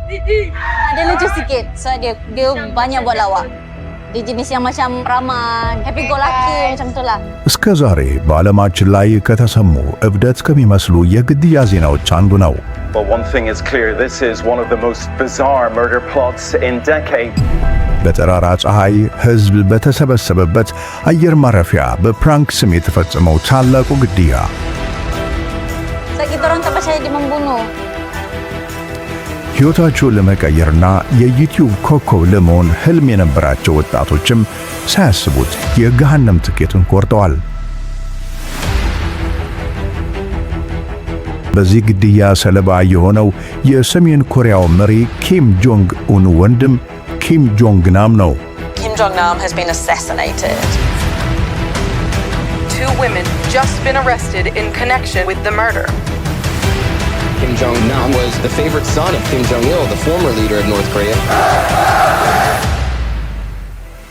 Dia lucu sikit. So dia banyak buat lawak. Dia jenis yang macam ramah, happy go lucky macam tu lah. እስከ ዛሬ በዓለማችን ላይ ከተሰሙ እብደት ከሚመስሉ የግድያ ዜናዎች አንዱ ነው። But one thing is clear, this is one of the most bizarre murder plots in decades. በጠራራ ፀሐይ ሕዝብ በተሰበሰበበት አየር ማረፊያ በፕራንክ ስም የተፈጸመው ታላቁ ግድያ So kita orang tak percaya dia membunuh. ሕይወታቸውን ለመቀየርና የዩቲዩብ ኮከብ ለመሆን ህልም የነበራቸው ወጣቶችም ሳያስቡት የገሃነም ትኬትን ቆርጠዋል። በዚህ ግድያ ሰለባ የሆነው የሰሜን ኮሪያው መሪ ኪም ጆንግ ኡን ወንድም ኪም ጆንግ ናም ነው። Kim Jong-nam has been assassinated. 2 women just been arrested in connection with the murder. Kim Jong-nam was the favorite son of Kim Jong-il, the former leader of North Korea.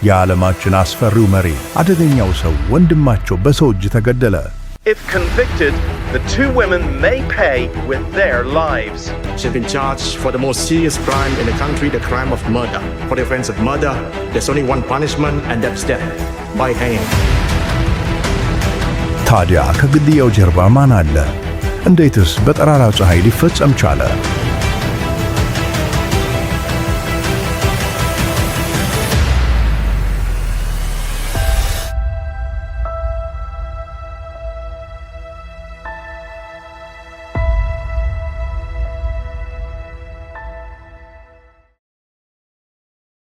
የዓለማችን አስፈሪው መሪ አደገኛው ሰው ወንድማቸው በሰው እጅ ተገደለ። If convicted, the 2 women may pay with their lives. She's been charged for the most serious crime in the country, the crime of murder. For the offense of murder, there's only one punishment, and that's death by hanging. ታዲያ ከግድያው ጀርባ ማን አለ? እንዴትስ በጠራራ ፀሐይ ሊፈጸም ቻለ?